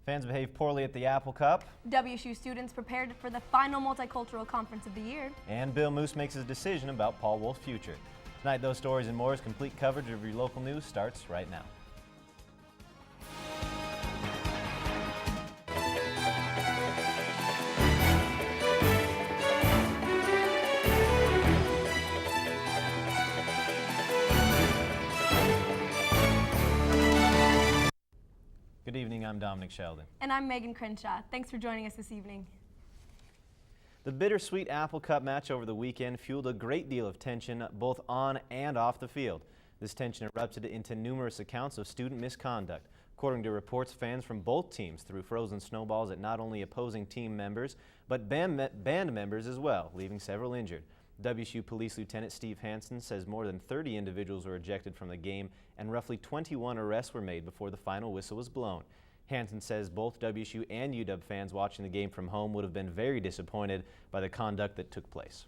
Fans behaved poorly at the Apple Cup. WSU students prepared for the final multicultural conference of the year. And Bill Moose makes his decision about Paul Wolf's future. Tonight, those stories and more. Complete coverage of your local news starts right now. Good evening, I'm Dominic Shelden. And I'm Megan Crenshaw. Thanks for joining us this evening. The bittersweet Apple Cup match over the weekend fueled a great deal of tension both on and off the field. This tension erupted into numerous accounts of student misconduct. According to reports, fans from both teams threw frozen snowballs at not only opposing team members, but band members as well, leaving several injured. WSU Police Lieutenant Steve Hansen says more than 30 individuals were ejected from the game and roughly 21 arrests were made before the final whistle was blown. Hansen says both WSU and UW fans watching the game from home would have been very disappointed by the conduct that took place.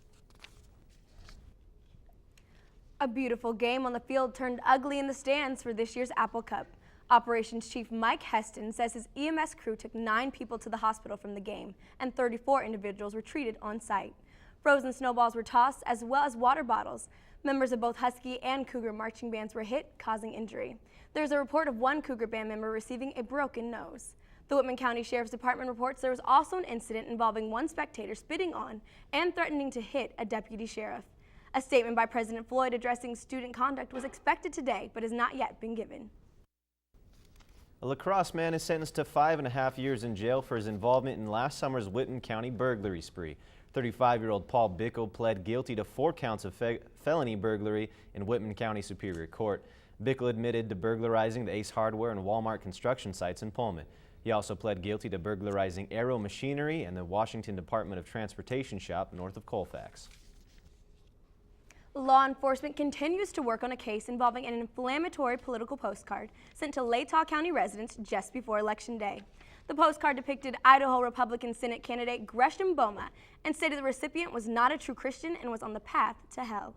A beautiful game on the field turned ugly in the stands for this year's Apple Cup. Operations Chief Mike Heston says his EMS crew took 9 people to the hospital from the game, and 34 individuals were treated on site. Frozen snowballs were tossed as well as water bottles. Members of both Husky and Cougar marching bands were hit, causing injury. There's a report of one Cougar band member receiving a broken nose. The Whitman County Sheriff's Department reports there was also an incident involving one spectator spitting on and threatening to hit a deputy sheriff. A statement by President Floyd addressing student conduct was expected today, but has not yet been given. A lacrosse man is sentenced to 5.5 years in jail for his involvement in last summer's Whitman County burglary spree. 35-year-old Paul Bickle pled guilty to 4 counts of felony burglary in Whitman County Superior Court. Bickle admitted to burglarizing the Ace Hardware and Walmart construction sites in Pullman. He also pled guilty to burglarizing Aero Machinery and the Washington Department of Transportation shop north of Colfax. Law enforcement continues to work on a case involving an inflammatory political postcard sent to Latah County residents just before Election Day. The postcard depicted Idaho Republican Senate candidate Gresham Boma and stated the recipient was not a true Christian and was on the path to hell.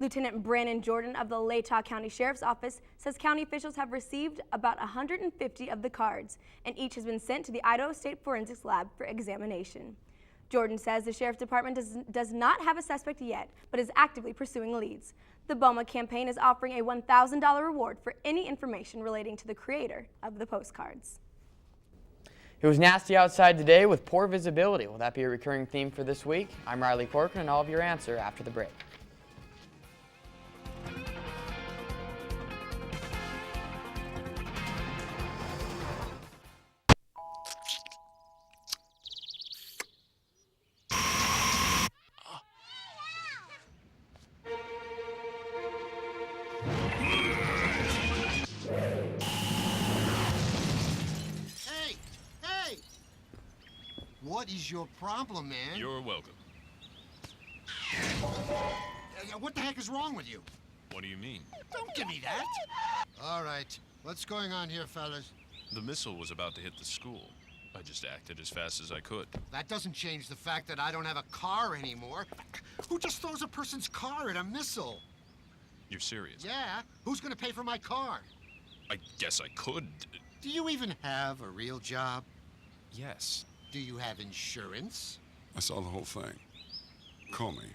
Lieutenant Brandon Jordan of the Latah County Sheriff's Office says county officials have received about 150 of the cards, and each has been sent to the Idaho State Forensics Lab for examination. Jordan says the Sheriff's Department does not have a suspect yet, but is actively pursuing leads. The Boma campaign is offering a $1,000 reward for any information relating to the creator of the postcards. It was nasty outside today with poor visibility. Will that be a recurring theme for this week? I'm Riley Corcoran, and I'll have your answer after the break. What is your problem, man? You're welcome. What the heck is wrong with you? What do you mean? Don't give me that. All right. What's going on here, fellas? The missile was about to hit the school. I just acted as fast as I could. That doesn't change the fact that I don't have a car anymore. Who just throws a person's car at a missile? You're serious? Yeah. Who's going to pay for my car? I guess I could. Do you even have a real job? Yes. Do you have insurance? I saw the whole thing. Call me.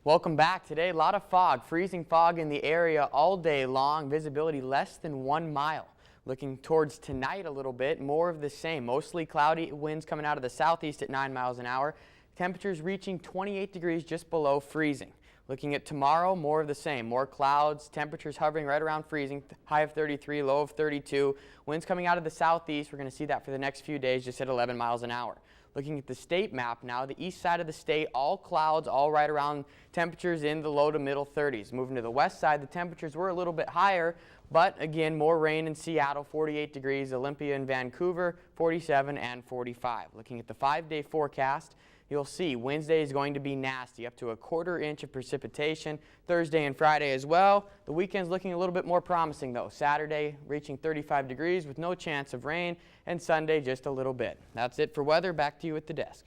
Welcome back. Today, a lot of fog, freezing fog in the area all day long, visibility less than 1 mile. Looking towards tonight a little bit, more of the same. Mostly cloudy, winds coming out of the southeast at 9 miles an hour. Temperatures reaching 28 degrees just below freezing. Looking at tomorrow, more of the same. More clouds, temperatures hovering right around freezing, high of 33, low of 32. Winds coming out of the southeast. We're going to see that for the next few days, just at 11 miles an hour. Looking at the state map now, the east side of the state, all clouds, all right around temperatures in the low to middle 30s. Moving to the west side, the temperatures were a little bit higher, but again, more rain in Seattle, 48 degrees, Olympia and Vancouver, 47 and 45. Looking at the 5-day forecast, you'll see Wednesday is going to be nasty, up to a 1/4 inch of precipitation. Thursday and Friday as well. The weekend's looking a little bit more promising though. Saturday reaching 35 degrees with no chance of rain, and Sunday just a little bit. That's it for weather. Back to you at the desk.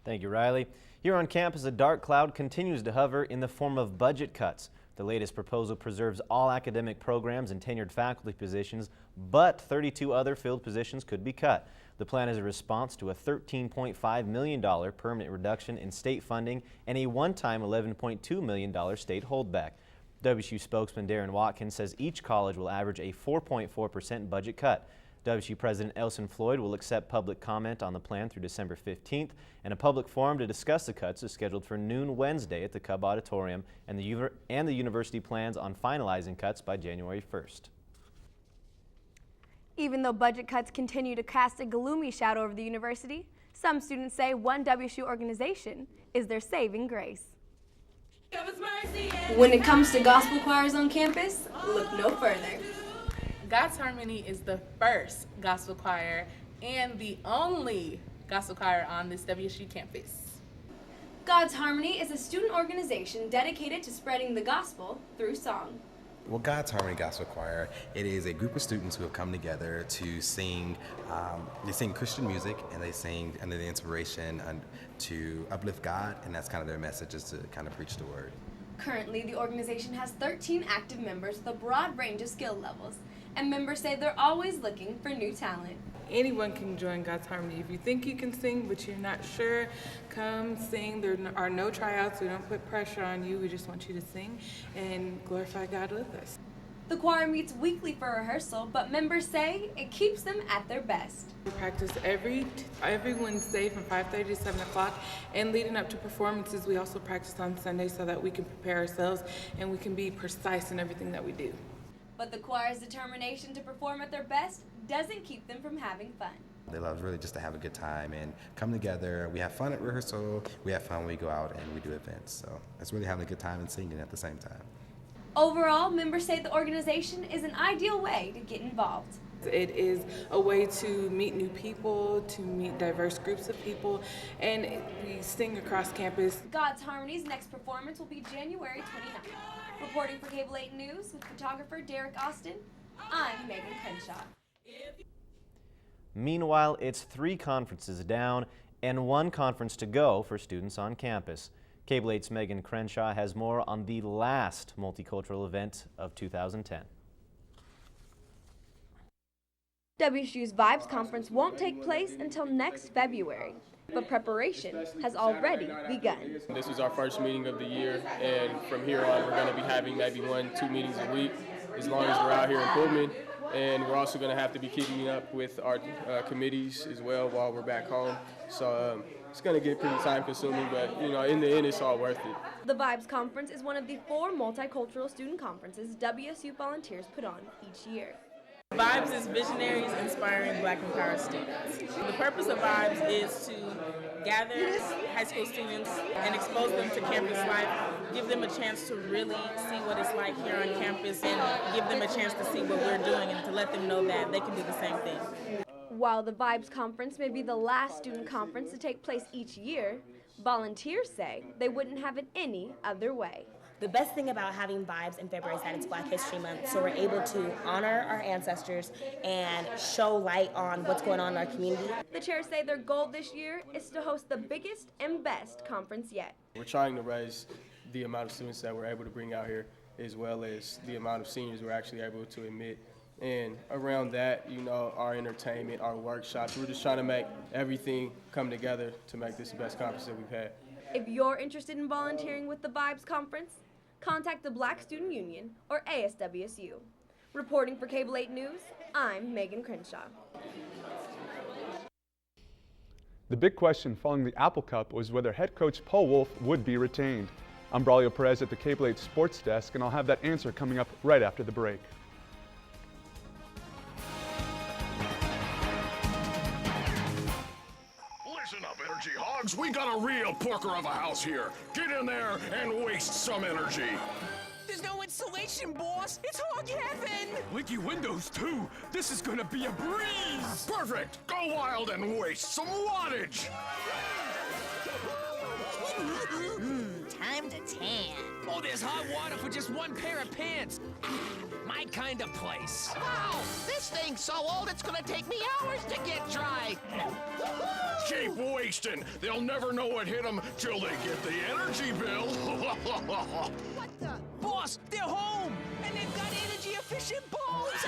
Thank you, Riley. Here on campus, a dark cloud continues to hover in the form of budget cuts. The latest proposal preserves all academic programs and tenured faculty positions, but 32 other filled positions could be cut. The plan is a response to a $13.5 million permanent reduction in state funding and a one-time $11.2 million state holdback. WSU spokesman Darren Watkins says each college will average a 4.4% budget cut. WSU President Elson Floyd will accept public comment on the plan through December 15th, and a public forum to discuss the cuts is scheduled for noon Wednesday at the Cub Auditorium, and the university plans on finalizing cuts by January 1st. Even though budget cuts continue to cast a gloomy shadow over the university, some students say one WSU organization is their saving grace. When it comes to gospel choirs on campus, look no further. God's Harmony is the first gospel choir and the only gospel choir on this WSU campus. God's Harmony is a student organization dedicated to spreading the gospel through song. Well, God's Harmony Gospel Choir, it is a group of students who have come together to sing. They sing Christian music, and they sing under the inspiration to uplift God, and that's kind of their message, is to kind of preach the word. Currently, the organization has 13 active members with a broad range of skill levels, and members say they're always looking for new talent. Anyone can join God's Harmony. If you think you can sing but you're not sure, come sing. There are no tryouts. We don't put pressure on you. We just want you to sing and glorify God with us. The choir meets weekly for rehearsal, but members say it keeps them at their best. We practice every Wednesday from 5:30 to 7 o'clock, and leading up to performances, we also practice on Sunday so that we can prepare ourselves and we can be precise in everything that we do. But the choir's determination to perform at their best doesn't keep them from having fun. They love really just to have a good time and come together. We have fun at rehearsal, we have fun when we go out and we do events. So it's really having a good time and singing at the same time. Overall, members say the organization is an ideal way to get involved. It is a way to meet new people, to meet diverse groups of people, and we sing across campus. God's Harmony's next performance will be January 29th. Reporting for Cable 8 News with photographer Derek Austin, I'm Megan Crenshaw. Meanwhile, it's 3 conferences down and 1 conference to go for students on campus. Cable 8's Megan Crenshaw has more on the last multicultural event of 2010. WSU's Vibes Conference won't take place until next February, but preparation has already begun. This is our first meeting of the year, and from here on we're going to be having maybe 1-2 meetings a week as long as we're out here in Pullman. And we're also going to have to be keeping up with our committees as well while we're back home. So it's going to get pretty time consuming, but you know, in the end it's all worth it. The Vibes Conference is one of the 4 multicultural student conferences WSU volunteers put on each year. Vibes is Visionaries Inspiring Black Empowered Students. The purpose of Vibes is to gather high school students and expose them to campus life, give them a chance to really see what it's like here on campus, and give them a chance to see what we're doing and to let them know that they can do the same thing. While the Vibes Conference may be the last student conference to take place each year, volunteers say they wouldn't have it any other way. The best thing about having Vibes in February is that it's Black History Month, so we're able to honor our ancestors and show light on what's going on in our community. The chairs say their goal this year is to host the biggest and best conference yet. We're trying to raise the amount of students that we're able to bring out here, as well as the amount of seniors we're actually able to admit. And around that, you know, our entertainment, our workshops, we're just trying to make everything come together to make this the best conference that we've had. If you're interested in volunteering with the Vibes Conference, contact the Black Student Union or ASWSU. Reporting for Cable 8 News, I'm Megan Crenshaw. The big question following the Apple Cup was whether head coach Paul Wolf would be retained. I'm Braulio Perez at the Cable 8 Sports Desk, and I'll have that answer coming up right after the break. Listen up, Energy Hogs. We got a real porker of a house here. Get in there and waste some energy. There's no insulation, boss. It's hog heaven. Leaky windows, too. This is gonna be a breeze. Perfect. Go wild and waste some wattage. Time to tan. Oh, there's hot water for just one pair of pants. My kind of place. Wow, this thing's so old it's gonna take me hours to get dry. Keep wasting. They'll never know what hit them till they get the energy bill. What the? Boss, they're home! And they've got energy-efficient bulbs!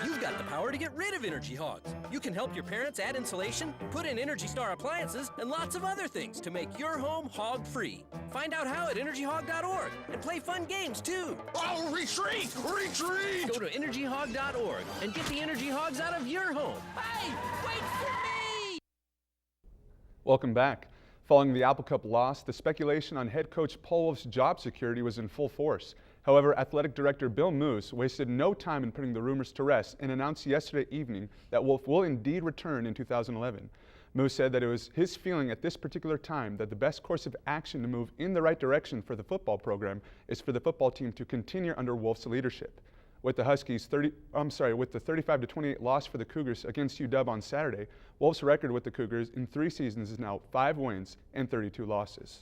You've got the power to get rid of energy hogs. You can help your parents add insulation, put in Energy Star appliances, and lots of other things to make your home hog-free. Find out how at energyhog.org and play fun games, too. Oh, retreat! Retreat! Go to energyhog.org and get the energy hogs out of your home. Hey, wait for me! Welcome back. Following the Apple Cup loss, the speculation on head coach Paul Wolf's job security was in full force. However, athletic director Bill Moose wasted no time in putting the rumors to rest and announced yesterday evening that Wolf will indeed return in 2011. Moose said that it was his feeling at this particular time that the best course of action to move in the right direction for the football program is for the football team to continue under Wolf's leadership. With the Huskies with the 35-28 loss for the Cougars against UW on Saturday, Wolf's record with the Cougars in 3 seasons is now 5 wins and 32 losses.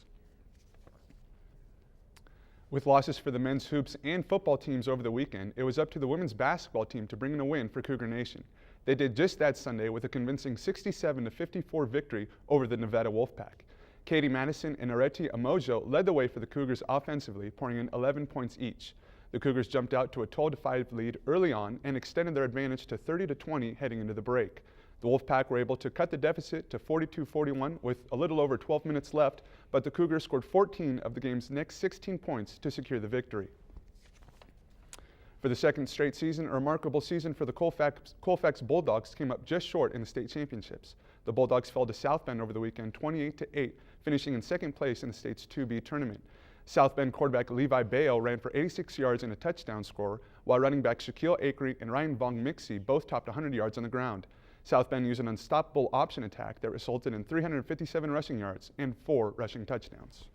With losses for the men's hoops and football teams over the weekend, it was up to the women's basketball team to bring in a win for Cougar Nation. They did just that Sunday with a convincing 67-54 victory over the Nevada Wolfpack. Katie Madison and Areti Amojo led the way for the Cougars offensively, pouring in 11 points each. The Cougars jumped out to a 12-5 lead early on and extended their advantage to 30-20 heading into the break. The Wolfpack were able to cut the deficit to 42-41 with a little over 12 minutes left, but the Cougars scored 14 of the game's next 16 points to secure the victory. For the second straight season, a remarkable season for the Colfax Bulldogs came up just short in the state championships. The Bulldogs fell to South Bend over the weekend 28-8, finishing in second place in the state's 2B tournament. South Bend quarterback Levi Bayo ran for 86 yards and a touchdown score, while running back Shaquille Akery and Ryan Vong Mixie both topped 100 yards on the ground. South Bend used an unstoppable option attack that resulted in 357 rushing yards and 4 rushing touchdowns.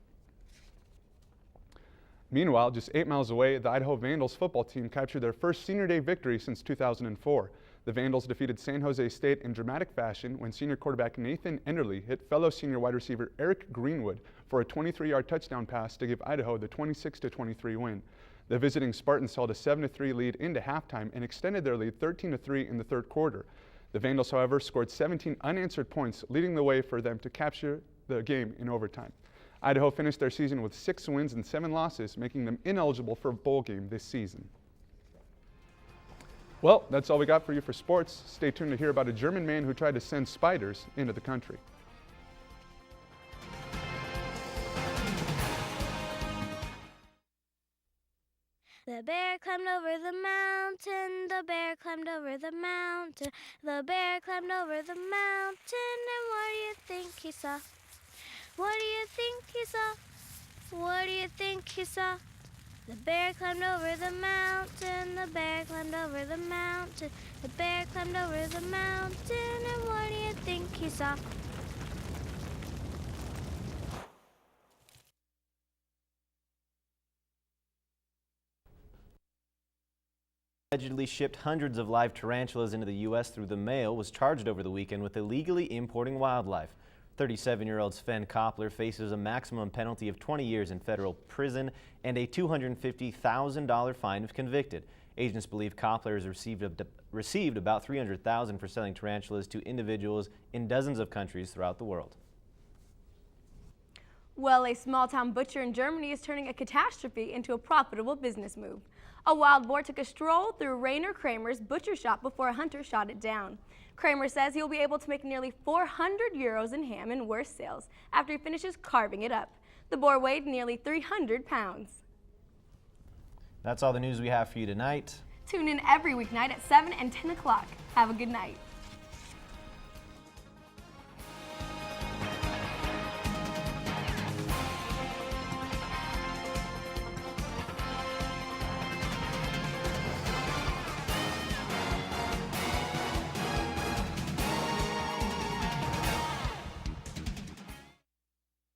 Meanwhile, just 8 miles away, the Idaho Vandals football team captured their first senior day victory since 2004. The Vandals defeated San Jose State in dramatic fashion when senior quarterback Nathan Enderle hit fellow senior wide receiver Eric Greenwood for a 23-yard touchdown pass to give Idaho the 26-23 win. The visiting Spartans held a 7-3 lead into halftime and extended their lead 13-3 in the third quarter. The Vandals, however, scored 17 unanswered points, leading the way for them to capture the game in overtime. Idaho finished their season with 6 wins and 7 losses, making them ineligible for a bowl game this season. Well, that's all we got for you for sports. Stay tuned to hear about a German man who tried to send spiders into the country. The bear climbed over the mountain, the bear climbed over the mountain, the bear climbed over the mountain, and what do you think he saw? What do you think he saw? What do you think he saw? The bear climbed over the mountain, the bear climbed over the mountain, the bear climbed over the mountain, and what do you think he saw? Allegedly shipped hundreds of live tarantulas into the U.S. through the mail was charged over the weekend with illegally importing wildlife. 37-year-old Sven Koppler faces a maximum penalty of 20 years in federal prison and a $250,000 fine if convicted. Agents believe Koppler has received about $300,000 for selling tarantulas to individuals in dozens of countries throughout the world. Well, a small-town butcher in Germany is turning a catastrophe into a profitable business move. A wild boar took a stroll through Rainer Kramer's butcher shop before a hunter shot it down. Kramer says he'll be able to make nearly 400 euros in ham and wurst sales after he finishes carving it up. The boar weighed nearly 300 pounds. That's all the news we have for you tonight. Tune in every weeknight at 7 and 10 o'clock. Have a good night.